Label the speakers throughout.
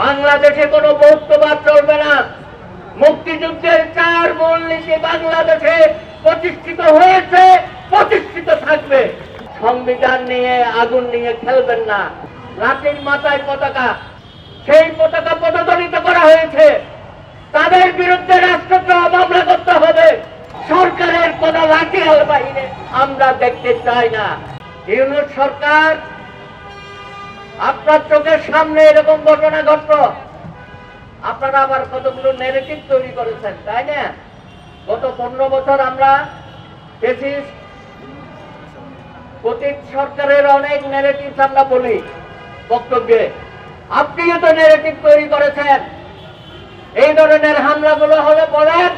Speaker 1: বাংলাদেশে কোনো বহুত্ববাদ চলবে না। মুক্তিযুদ্ধের 4 মূলনীতি বাংলাদেশে প্রতিষ্ঠিত হয়েছে, প্রতিষ্ঠিত থাকবে। সংবিধান নিয়ে আগুন নিয়ে খেলবেন না। লাঠির মাথায় পতাকা, সেই পতাকা পদদলিত করা হয়েছে, তাদের বিরুদ্ধে রাষ্ট্রদ্রোহ মামলা করতে হবে। সরকারের কোন লাঠিয়াল বাহিনী আমরা দেখতে চাই না। ইউনূস সরকার, আপনার চোখের সামনে এরকম ঘটনা ঘটল, আপনারা আবার কতগুলো নেগেটিভ তৈরি করেছেন, তাই না? গত 15 বছর আমরা দেখি প্রতীক সরকারের অনেক নেগেটিভ আমরা বলি বক্তব্যে, আপনিও তো নেগেটিভ তৈরি করেছেন। এই ধরনের হামলাগুলো হলে বলেন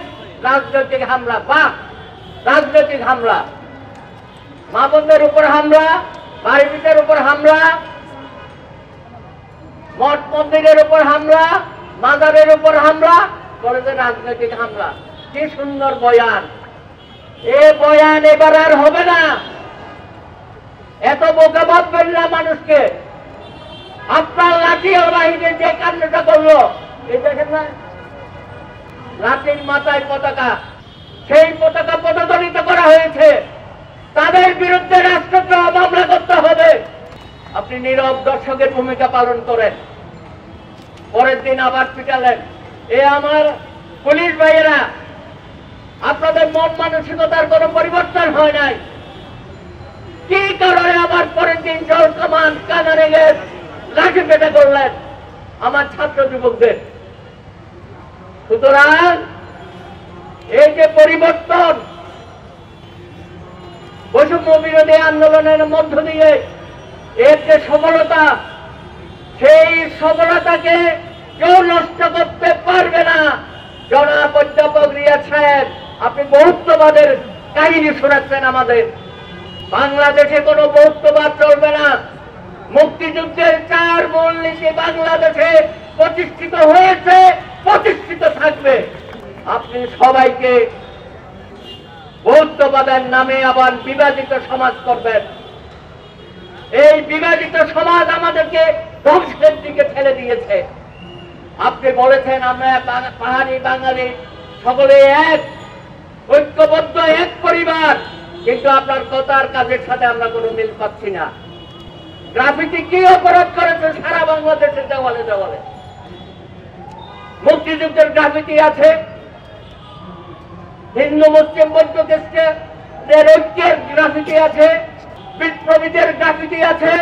Speaker 1: রাজনৈতিক হামলা, বা রাজনৈতিক হামলা, মা বোনদের উপর হামলা, বাড়ির উপর হামলা, মঠ মন্দিরের উপর হামলা, মাজারের উপর হামলা, বলে যে রাজনৈতিক হামলা। কি সুন্দর বয়ান! এ বয়ান এবার আর হবে না। এত বোকা ভাববেন না মানুষকে। আপনার লাঠিয়াল বাহিনী যে কাণ্ডটা করলো, এই দেখেন না, লাঠির মাথায় পতাকা, সেই পতাকা পদদলিত করা হয়েছে, তাদের বিরুদ্ধে রাষ্ট্রদ্রোহ মামলা করতে হবে। আপনি নীরব দর্শকের ভূমিকা পালন করেন, পরের দিন আবার পিটালেন। এ আমার পুলিশ ভাইয়েরা, আপনাদের মন মানসিকতার কোনো পরিবর্তন হয় নাই। কি কারণে আবার পরের দিন জল কামান কানারে গেছে লাঠি পেটা করলেন আমার ছাত্র যুবকদের? সুতরাং এই যে পরিবর্তন, বৈষম্য বিরোধী আন্দোলনের মধ্য দিয়ে এর যে সফলতা, সেই সফলতাকে কেউ নষ্ট করতে পারবে না। জনাব অধ্যাপক রিয়াদ সাহেব, আপনি বহুত্ববাদের কাহিনী শোনাচ্ছেন আমাদের। বাংলাদেশে কোনো বহুত্ববাদ চলবে না। মুক্তিযুদ্ধের 4 মূলনীতি বাংলাদেশে প্রতিষ্ঠিত হয়েছে, প্রতিষ্ঠিত থাকবে। আপনি সবাইকে বহুত্ববাদের নামে আবার বিভাজিত সমাজ করবেন। এই বিভাজিত সমাজ আমাদেরকে ধ্বংসের দিকে ঠেলে দিয়েছে। আপনি বলেছেন আমরা পাহাড়ি বাঙালি সকলে এক, ঐক্যবদ্ধ এক পরিবার, কিন্তু আপনার কথার কাজের সাথে আমরা কোনো মিল পাচ্ছি না। গ্রাফিতি কি অপরাধ করেছে সারা বাংলাদেশের দেওয়ালে দেওয়ালে? মুক্তিযুদ্ধের গ্রাফিতি আছে, হিন্দু মুসলিম বৌদ্ধদের ঐক্যের গ্রাফিতি আছে, বিপ্লবীদের গ্রাফিতি আছে,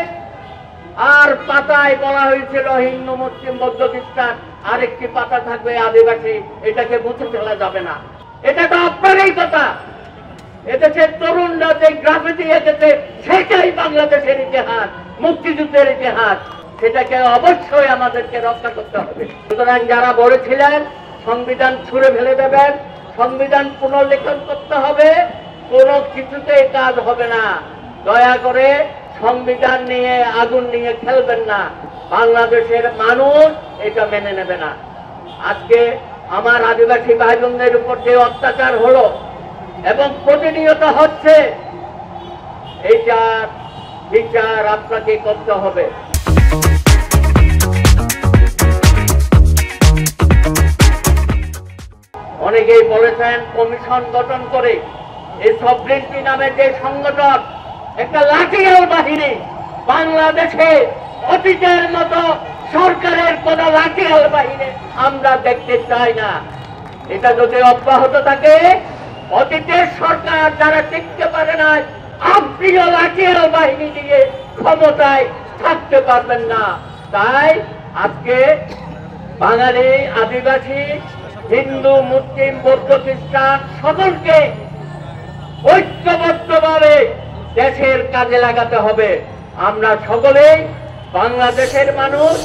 Speaker 1: আর পাতায় বলা হয়েছিল হিন্দু মুসলিম বৌদ্ধ খ্রিস্টান, আরেকটি পাতা থাকবে আদিবাসী, এটাকে মুছে ফেলা যাবে না। এটা তো আপনারই কথা। এদেশের তরুণরা যে গ্রাফিতি এঁকেছে সেটাই বাংলাদেশের ইতিহাস, মুক্তিযুদ্ধের ইতিহাস। সেটাকে অবশ্যই আমাদেরকে রক্ষা করতে হবে। সুতরাং যারা বলেছিলেন সংবিধান ছুঁড়ে ফেলে দেবেন, সংবিধান পুনর্লেখন করতে হবে, কোনো কিছুতেই কাজ হবে না। দয়া করে সংবিধান নিয়ে আগুন নিয়ে খেলবেন না। বাংলাদেশের মানুষ এটা মেনে নেবে না। আজকে আমার আদিবাসী ভাই বোনদের উপর যে অত্যাচার হলো এবং প্রতিনিয়ত হচ্ছে, এইটার বিচার আপনাকে করতে হবে। অনেকেই বলেছেন কমিশন গঠন করে, এই সভরেন্টি নামে যে সংগঠন, একটা লাঠিয়াল বাহিনী। বাংলাদেশে অতীতের মতো সরকারের কোন লাঠিয়াল বাহিনী আমরা দেখতে চাই না। এটা যদি অব্যাহত থাকে, অতীতের সরকার যারা টিকতে পারে না, আপনিও লাঠিয়াল বাহিনী দিয়ে ক্ষমতায় থাকতে পারবেন না। তাই আজকে বাঙালি, আদিবাসী, হিন্দু, মুসলিম, বৌদ্ধ, খ্রিস্টান সকলকে ঐক্যবদ্ধভাবে দেশের কাজে লাগাতে হবে। আমরা সকলেই বাংলাদেশের মানুষ।